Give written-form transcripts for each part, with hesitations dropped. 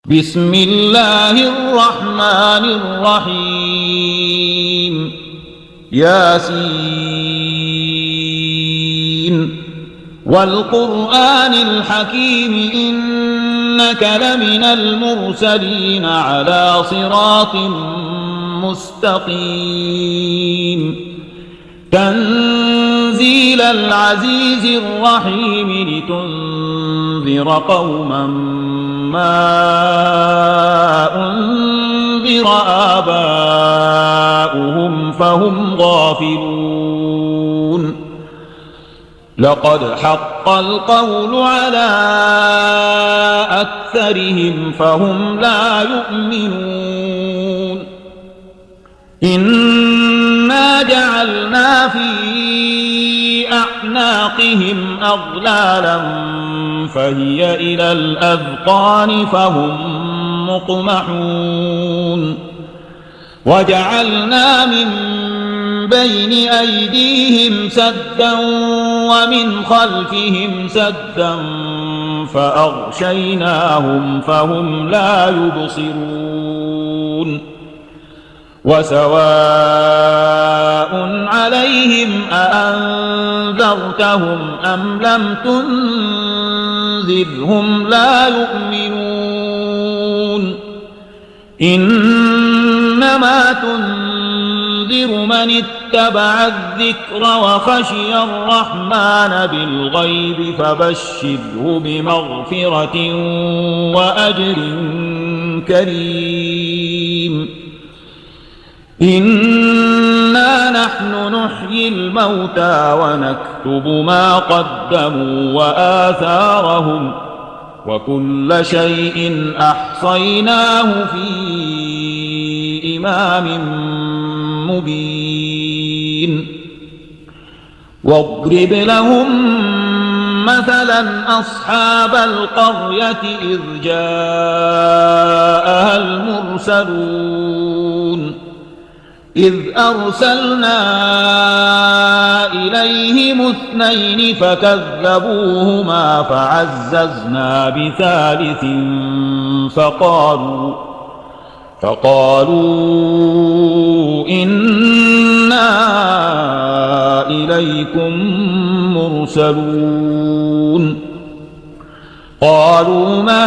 بسم الله الرحمن الرحيم ياسين والقرآن الحكيم إنك لمن المرسلين على صراط مستقيم تنزيل العزيز الرحيم لتنذر قوما ما أنذر آباؤهم فهم غافلون لقد حق القول على أكثرهم فهم لا يؤمنون إنا جعلنا في أعناقهم أغلالا فهي إلى الأذقان فهم مقمحون وجعلنا من بين أيديهم سدا ومن خلفهم سدا فأغشيناهم فهم لا يبصرون وسواء عليهم أأنذرتهم أم لم تنذرهم لا يؤمنون إنما تنذر من اتبع الذكر وخشي الرحمن بالغيب فبشره بمغفرة وأجر كريم إنا نحن نحيي الموتى ونكتب ما قدموا وآثارهم وكل شيء أحصيناه في إمام مبين واضرب لهم مثلا أصحاب القرية إذ جاءها المرسلون إذ أرسلنا إليهم اثنين فكذبوهما فعززنا بثالث فقالوا إنا إليكم مرسلون قالوا ما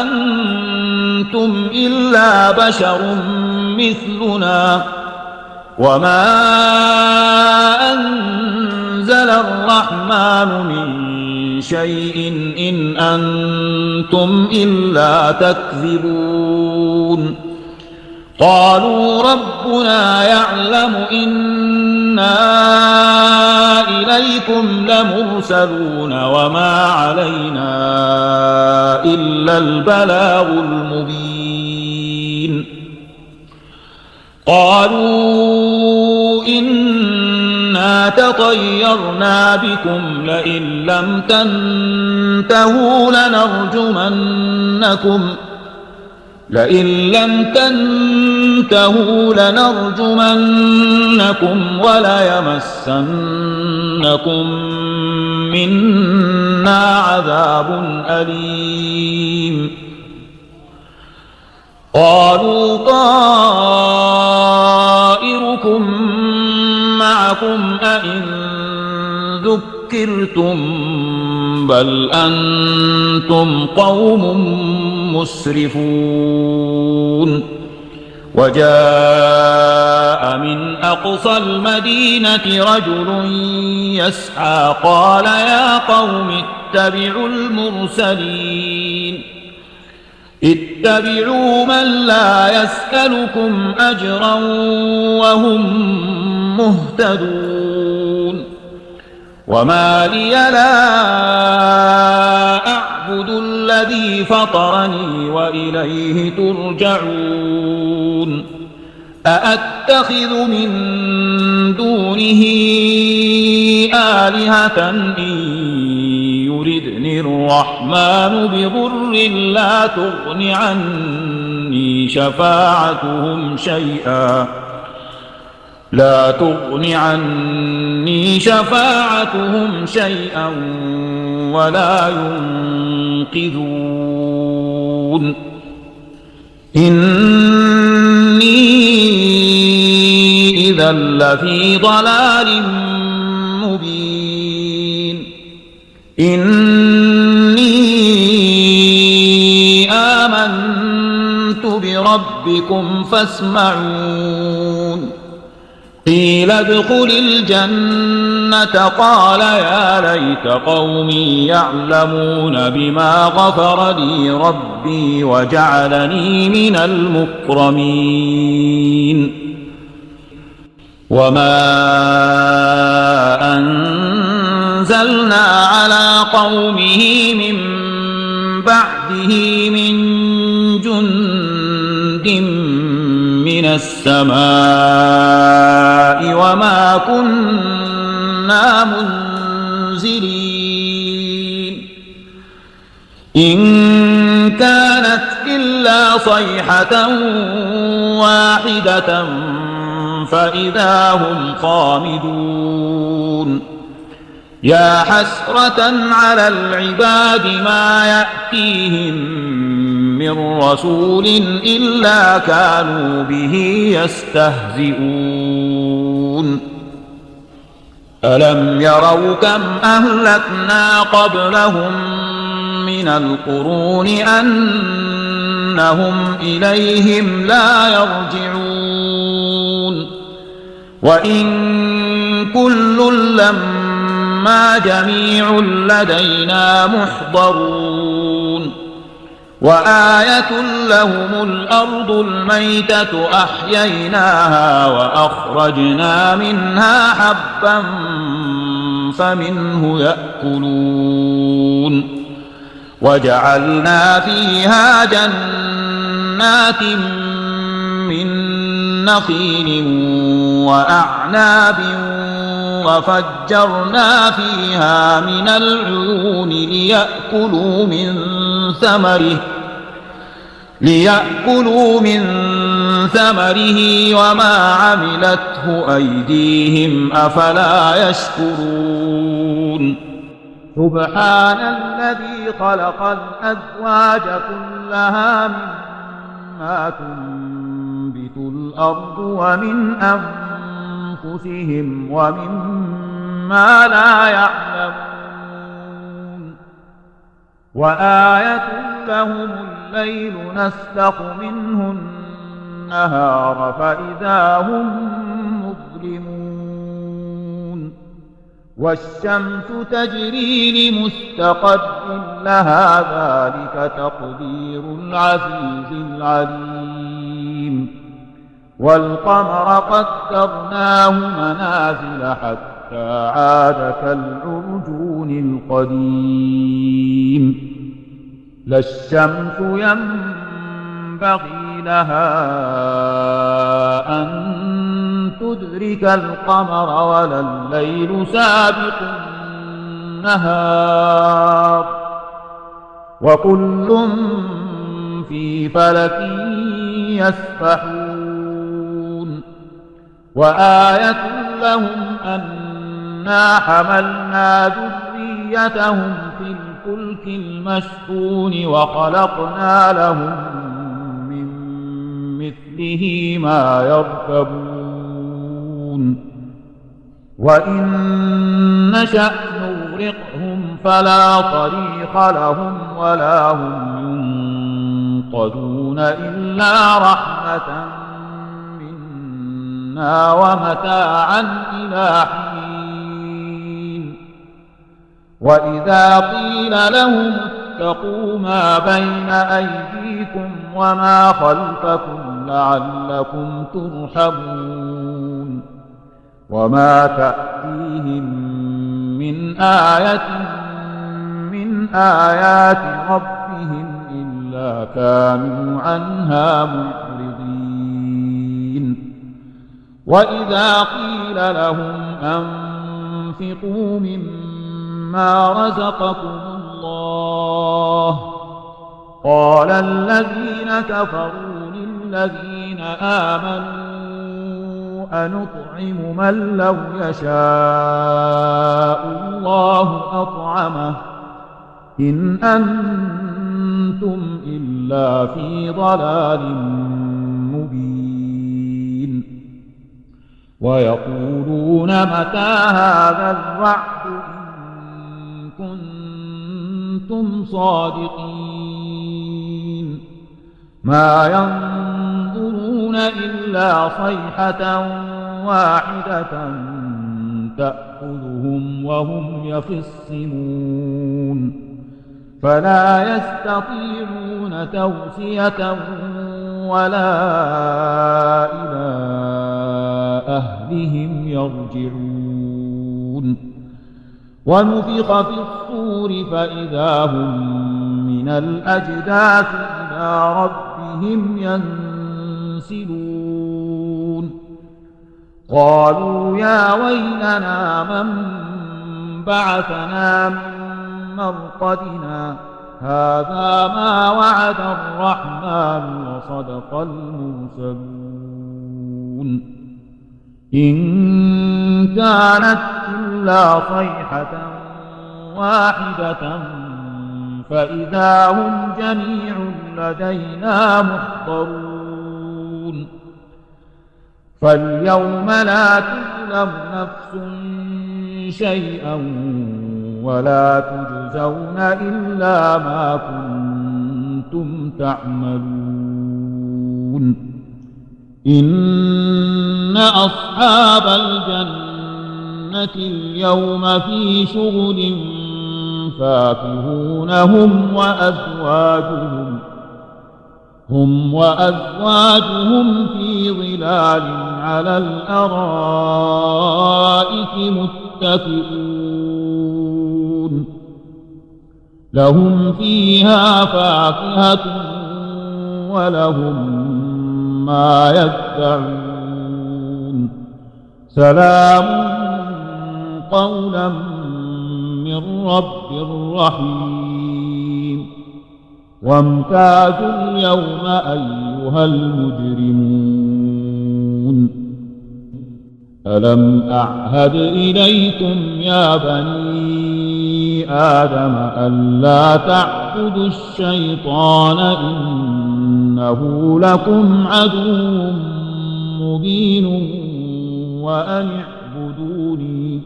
أنتم إلا بشر مثلنا وما أنزل الرحمن من شيء إن أنتم إلا تكذبون قالوا ربنا يعلم إنا إليكم لمرسلون وما علينا إلا البلاغ المبين قالوا إنا تطيرنا بكم لئن لم تنتهوا لنرجمنكم وليمسنكم منا عذاب أليم قالوا طائركم معكم أئن ذكرتم بل أنتم قوم مسرفون وجاء من أقصى المدينة رجل يسعى قال يا قوم اتبعوا من لا يسألكم أجرا وهم مهتدون وما لي لا أعبد الذي فطرني وإليه ترجعون أأتخذ من دونه آلهة إن يردني الرحمن بضر لا تغن عني شفاعتهم شيئا ولا ينقذون إني إذا لفي ضلال مبين إني آمنت بربكم فاسمعون قيل ادخل الجنة قال يا ليت قومي يعلمون بما غفر لي ربي وجعلني من المكرمين وما أنزلنا على قومه من بعده من جند من السماء وما كنا منزلين إن كانت إلا صيحة واحدة فإذا هم خامدون يا حسرة على العباد ما يأتيهم من رسول إلا كانوا به يستهزئون ألم يروا كم أهلكنا قبلهم من القرون أنهم إليهم لا يرجعون وإن كل لما جميع لدينا محضرون وآية لهم الأرض الميتة أحييناها وأخرجنا منها حبا فمنه يأكلون وجعلنا فيها جنات من نخيل وأعناب وفجرنا فيها من العيون ليأكلوا من ثمره وما عملته أيديهم أفلا يشكرون سبحان الذي خلق الأزواج كلها مما تنبت الأرض ومن أنفسهم ومما لا يعلمون وآية لهم الليل نسلخ منه النهار فإذا هم مظلمون والشمس تجري لمستقر لها ذلك تقدير العزيز العليم والقمر قدرناه منازل حتى عاد كالعرجون القديم لا الشمس ينبغي لها أن تدرك القمر ولا الليل سابق النهار وكل في فلك يسبحون وآية لهم أنا حملنا ذريتهم في الفلك المشحون وخلقنا لهم من مثله ما يركبون وإن نشأ نغرقهم فلا طريق لهم ولا هم ينقذون إلا رحمة منا ومتاعا إلى حين وإذا قيل لهم اتقوا ما بين أيديكم وما خلفكم لعلكم ترحمون وما تأتيهم من آية من آيات ربهم إلا كانوا عنها معرضين وإذا قيل لهم أنفقوا مما رزقكم الله قال الذين كفروا للذين آمنوا أنطعم من لو يشاء الله أطعمه إن أنتم إلا إلا في ضلال مبين. ويقولون متى هذا الوعد إن كنتم صادقين. ما ينظرون إلا صيحة واحدة تأخذهم وهم يخصمون فلا يستطيعون توصية ولا إلى أهلهم يرجعون. ونفخ في الصور فإذا هم من الأجداث إلى ربهم ينسلون. قالوا يا ويلنا من بعثنا من مرقدنا هذا ما وعد الرحمن وصدق المرسلون. إن كانت إلا صيحة واحدة فإذا هم جميع لدينا محضرون. فاليوم لا تظلم نفس شيئا ولا تجزون إلا ما كنتم تعملون. إن أصحاب الجنة اليوم في شغل فاكهون هم وأزواجهم في ظلال على الأرائك متكئون. لهم فيها فاكهة ولهم ما يدعون. سلام قولا من رب رحيم. وامتازوا اليوم أيها المجرمون. ألم أعهد إليكم يا بني آدم ألا تعبدوا الشيطان إنه لكم عدو مبين وأن اعبدوني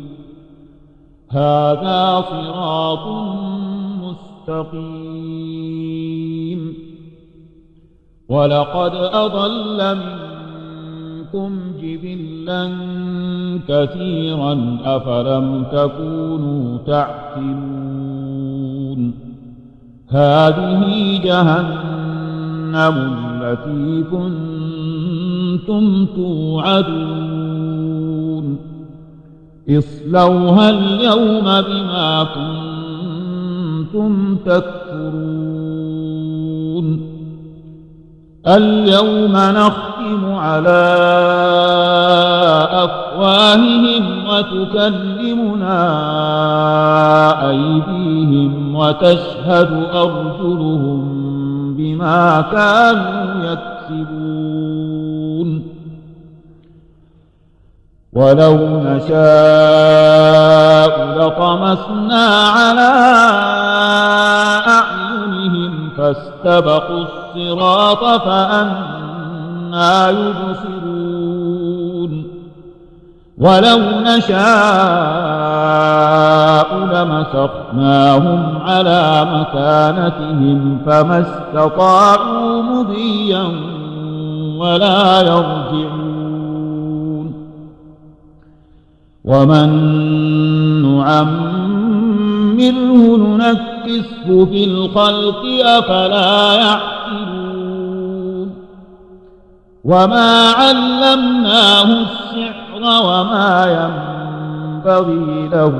هذا صراط مستقيم. ولقد أضل منكم جبلا كثيرا أفلم تكونوا تعقلون. هذه جهنم التي كنتم توعدون اصلوها اليوم بما كنتم تكفرون. اليوم نختم على أفواههم وتكلمنا أيديهم وتشهد أرجلهم بما كانوا يكسبون. ولو نشاء لطمسنا على أعينهم فاستبقوا الصراط فأنى يبصرون. ولو نشاء لمسخناهم على مكانتهم فما استطاعوا مضيا ولا يرجعون. ومن نعمره ننكسه في الخلق أفلا يعقلون. وما علمناه الشعر وما ينبغي له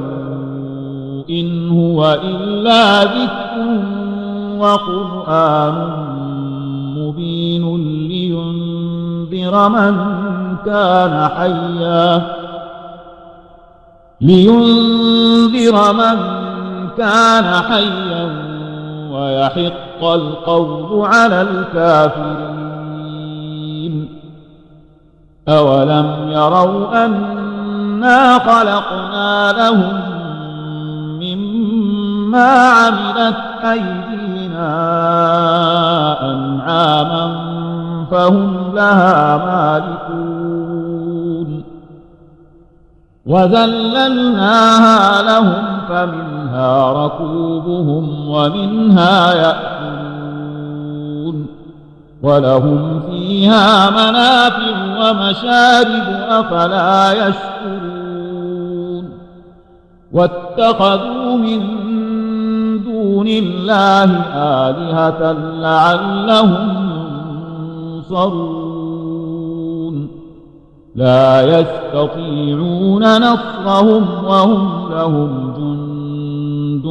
إن هو إلا ذكر وقرآن مبين لينذر من كان حيا ويحق القول على الكافرين. أولم يروا أنا خلقنا لهم مما عملت أيدينا أنعاما فهم لها مالكون وذللناها لهم فمنها ركوبهم ومنها يأكلون ولهم فيها منافع ومشارب أفلا يشكرون واتخذوا من دون الله آلهة لعلهم ينصرون لا يستطيعون نصرهم وهم لهم جند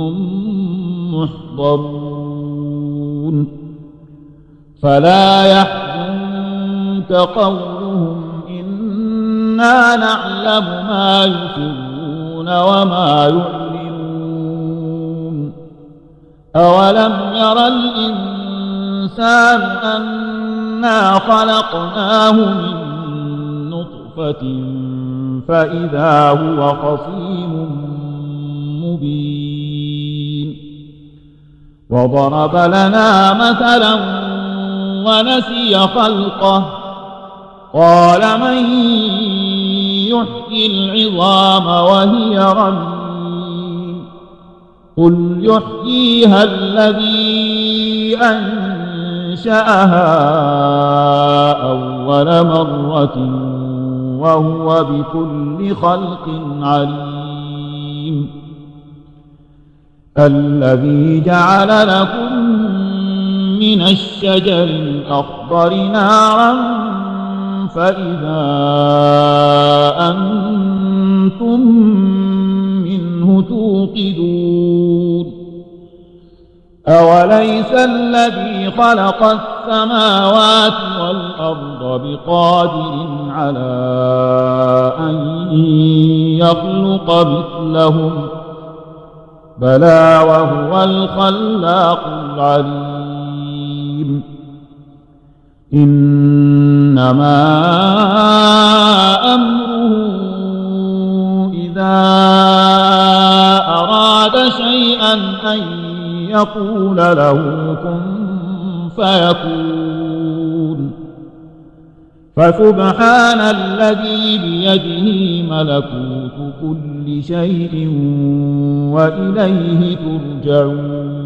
محضرون فلا يحزنك قولهم إنا نعلم ما يسرون وما يعلنون أولم ير الإنسان أنا خلقناه من نطفة فإذا هو خصيم مبين وضرب لنا مثلا ونسي خلقه قال من يحيي العظام وهي رميم قل يحييها الذي أنشأها أول مرة وهو بكل خلق عليم الذي جعل لكم من الشجر الأخضر نارا فإذا أنتم منه توقدون أوليس الذي خلق السماوات والأرض بقادر على أن يخلق مثلهم بلى وهو الخلاق العليم إنما أمره إذا أراد شيئا أن يقول له كن فيكون فسبحان الذي بيده ملكوت كل شيء وإليه ترجعون